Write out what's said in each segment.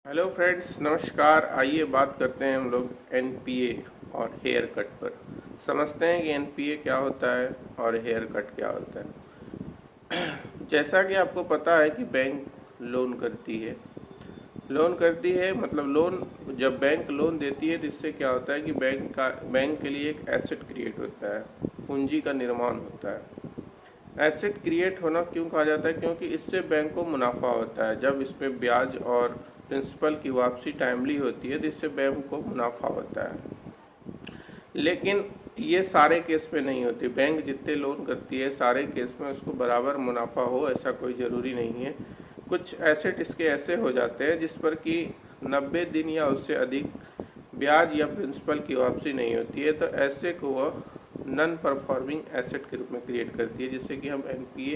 Hello friends, नमस्कार। आइए बात करते हैं हम लोग एनपीए और हेयर कट पर। समझते हैं कि एनपीए क्या होता है और हेयर कट क्या होता है। जैसा कि आपको पता है कि बैंक लोन करती है मतलब लोन। जब बैंक लोन देती है तो इससे क्या होता है कि बैंक के लिए एक एसेट क्रिएट होता है, पूंजी का निर्माण होता है। एसेट क्रिएट होना क्यों कहा जाता है? क्योंकि इससे बैंक को मुनाफा होता है। जब इसमें ब्याज और प्रिंसिपल की वापसी टाइमली होती है तो इससे बैंक को मुनाफा होता है। लेकिन ये सारे केस में नहीं होती। बैंक जितने लोन करती है सारे केस में उसको बराबर मुनाफा हो ऐसा कोई ज़रूरी नहीं है। कुछ एसेट इसके ऐसे हो जाते हैं जिस पर कि 90 दिन या उससे अधिक ब्याज या प्रिंसिपल की वापसी नहीं होती है, तो ऐसे को वह नॉन परफॉर्मिंग एसेट के रूप में क्रिएट करती है, जिसे कि हम एनपीए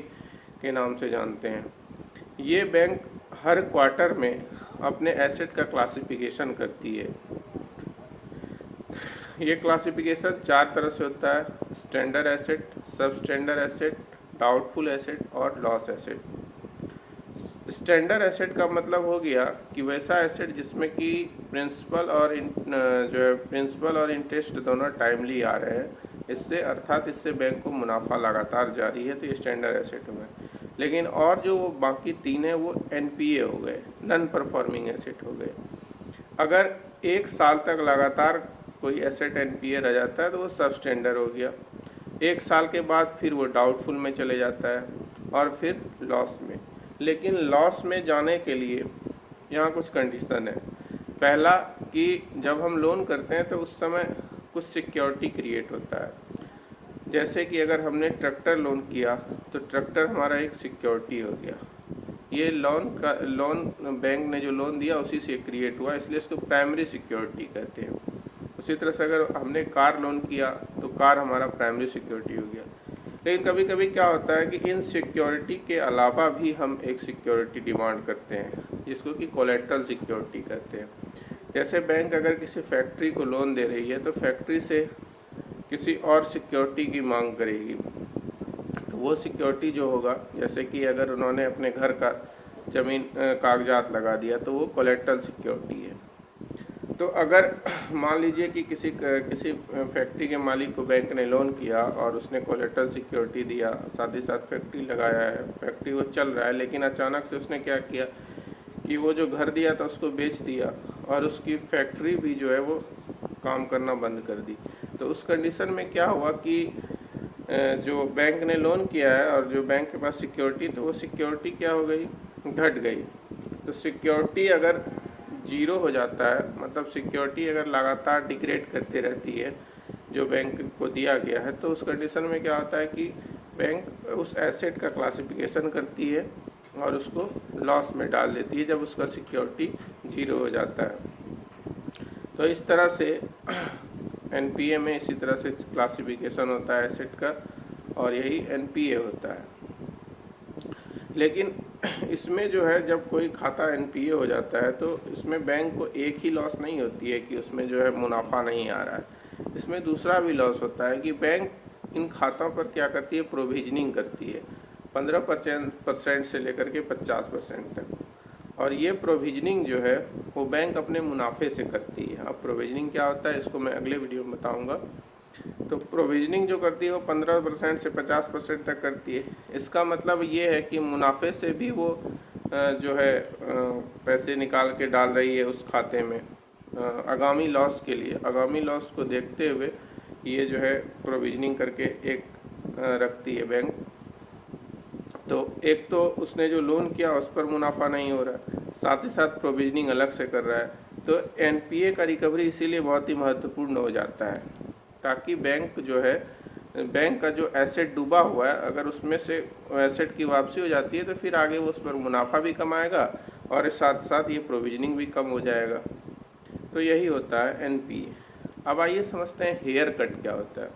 के नाम से जानते हैं। ये बैंक हर क्वार्टर में अपने एसेट का क्लासिफिकेशन करती है। ये क्लासिफिकेशन 4 तरह से होता है: स्टैंडर्ड एसेट, सब स्टैंडर्ड एसेट, डाउटफुल एसेट और लॉस एसेट। स्टैंडर्ड एसेट का मतलब हो गया कि वैसा एसेट जिसमें कि प्रिंसिपल और इंटरेस्ट दोनों टाइमली आ रहे हैं, इससे अर्थात इससे बैंक को मुनाफा लगातार जारी है, तो ये स्टैंडर्ड एसेट हुए। लेकिन और जो बाकी तीन है वो एनपीए हो गए, नॉन परफॉर्मिंग एसेट हो गए। अगर 1 साल तक लगातार कोई एसेट एनपीए रह जाता है तो वो सब स्टैंडर्ड हो गया। 1 साल के बाद फिर वो डाउटफुल में चले जाता है और फिर लॉस में। लेकिन लॉस में जाने के लिए यहाँ कुछ कंडीशन है। पहला कि जब हम लोन करते हैं तो उस समय कुछ सिक्योरिटी क्रिएट होता है। जैसे कि अगर हमने ट्रैक्टर लोन किया तो ट्रैक्टर हमारा एक सिक्योरिटी हो गया। ये लोन बैंक ने जो लोन दिया उसी से क्रिएट हुआ, इसलिए इसको प्राइमरी सिक्योरिटी कहते हैं। उसी तरह से अगर हमने कार लोन किया तो कार हमारा प्राइमरी सिक्योरिटी हो गया। लेकिन कभी कभी क्या होता है कि इन सिक्योरिटी के अलावा भी हम एक सिक्योरिटी डिमांड करते हैं, जिसको कि कोलेटरल सिक्योरिटी कहते हैं। जैसे बैंक अगर किसी फैक्ट्री को लोन दे रही है तो फैक्ट्री से किसी और सिक्योरिटी की मांग करेगी, तो वो सिक्योरिटी जो होगा, जैसे कि अगर उन्होंने अपने घर का ज़मीन कागजात लगा दिया तो वो कोलेटरल सिक्योरिटी है। तो अगर मान लीजिए कि किसी फैक्ट्री के मालिक को बैंक ने लोन किया और उसने कोलेटरल सिक्योरिटी दिया, साथ ही साथ फैक्ट्री लगाया है, फैक्ट्री वो चल रहा है, लेकिन अचानक से उसने क्या किया कि वो जो घर दिया था उसको बेच दिया और उसकी फैक्ट्री भी जो है वो काम करना बंद कर दी। तो उस कंडीशन में क्या हुआ कि जो बैंक ने लोन किया है और जो बैंक के पास सिक्योरिटी, तो वो सिक्योरिटी क्या हो गई, घट गई। तो सिक्योरिटी अगर जीरो हो जाता है, मतलब सिक्योरिटी अगर लगातार डिग्रेड करती रहती है जो बैंक को दिया गया है, तो उस कंडीशन में क्या होता है कि बैंक उस एसेट का क्लासिफिकेशन करती है और उसको लॉस में डाल देती है जब उसका सिक्योरिटी जीरो हो जाता है। तो इस तरह से एनपीए में इसी तरह से क्लासिफिकेशन होता है एसेट का, और यही एनपीए होता है। लेकिन इसमें जो है जब कोई खाता एनपीए हो जाता है तो इसमें बैंक को एक ही लॉस नहीं होती है कि उसमें जो है मुनाफा नहीं आ रहा है। इसमें दूसरा भी लॉस होता है कि बैंक इन खातों पर क्या करती है, प्रोविजनिंग करती है 15% से लेकर के 50% तक। और ये प्रोविजनिंग जो है वो बैंक अपने मुनाफे से करती है। अब प्रोविजनिंग क्या होता है इसको मैं अगले वीडियो में बताऊंगा। तो प्रोविजनिंग जो करती है वो 15% से 50% तक करती है। इसका मतलब ये है कि मुनाफे से भी वो जो है पैसे निकाल के डाल रही है उस खाते में आगामी लॉस के लिए। आगामी लॉस को देखते हुए ये जो है प्रोविजनिंग करके एक रखती है बैंक। तो एक तो उसने जो लोन किया उस पर मुनाफा नहीं हो रहा, साथ ही साथ प्रोविजनिंग अलग से कर रहा है। तो एनपीए का रिकवरी इसीलिए बहुत ही महत्वपूर्ण हो जाता है, ताकि बैंक जो है, बैंक का जो एसेट डूबा हुआ है, अगर उसमें से एसेट की वापसी हो जाती है तो फिर आगे वो उस पर मुनाफा भी कमाएगा और साथ साथ ये प्रोविजनिंग भी कम हो जाएगा। तो यही होता है एनपीए। अब आइए समझते हैं हेयर कट क्या होता है।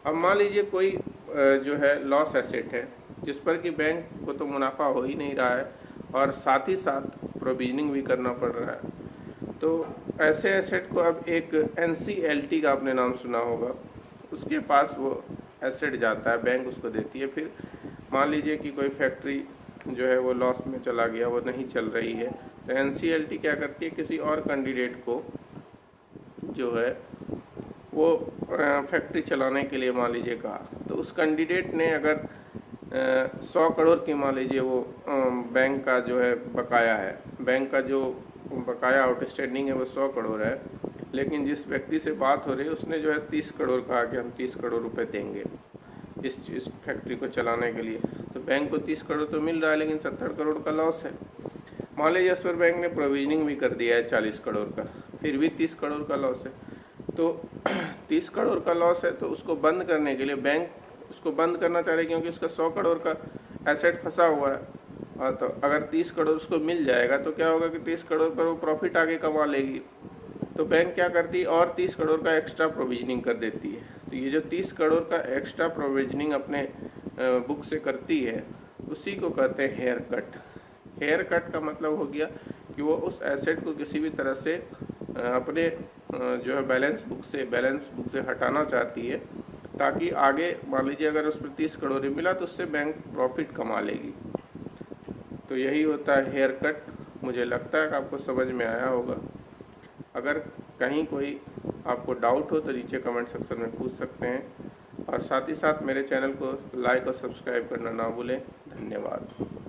अब मान लीजिए कोई जो है लॉस एसेट है जिस पर कि बैंक को तो मुनाफा हो ही नहीं रहा है और साथ ही साथ प्रोविजनिंग भी करना पड़ रहा है। तो ऐसे एसेट को अब एक एनसीएलटी का आपने नाम सुना होगा, उसके पास वो एसेट जाता है, बैंक उसको देती है। फिर मान लीजिए कि कोई फैक्ट्री जो है वो लॉस में चला गया, वो नहीं चल रही है, तो NCLT क्या करती है, किसी और कैंडिडेट को जो है वो फैक्ट्री चलाने के लिए मान लीजिए कहा, तो उस कैंडिडेट ने अगर 100 करोड़ की मान लीजिए वो बैंक का जो है बकाया है, बैंक का जो बकाया आउटस्टैंडिंग है वो 100 करोड़ है, लेकिन जिस व्यक्ति से बात हो रही है उसने जो है 30 करोड़ कहा कि हम 30 करोड़ रुपए देंगे इस फैक्ट्री को चलाने के लिए, तो बैंक को 30 करोड़ तो मिल रहा है लेकिन 70 करोड़ का लॉस है। मान लीजिए इस पर बैंक ने प्रोविजनिंग भी कर दिया है 40 करोड़ का, फिर भी 30 करोड़ का लॉस है। तो 30 करोड़ का लॉस है तो उसको बंद करने के लिए बैंक उसको बंद करना चाह रहे हैं, क्योंकि उसका 100 करोड़ का एसेट फंसा हुआ है। और तो अगर 30 करोड़ उसको मिल जाएगा तो क्या होगा कि 30 करोड़ पर वो प्रॉफिट आगे कमा लेगी। तो बैंक क्या करती है, और 30 करोड़ का एक्स्ट्रा प्रोविजनिंग कर देती है। तो ये जो 30 करोड़ का एक्स्ट्रा प्रोविजनिंग अपने बुक से करती है उसी को कहते हैं हेयर कट। हेयर कट का मतलब हो गया कि वो उस एसेट को किसी भी तरह से अपने जो है बैलेंस बुक से हटाना चाहती है, ताकि आगे मान लीजिए अगर उस पर 30 करोड़ ही मिला तो उससे बैंक प्रॉफिट कमा लेगी। तो यही होता है हेयर कट। मुझे लगता है कि आपको समझ में आया होगा। अगर कहीं कोई आपको डाउट हो तो नीचे कमेंट सेक्शन में पूछ सकते हैं, और साथ ही साथ मेरे चैनल को लाइक और सब्सक्राइब करना ना भूलें। धन्यवाद।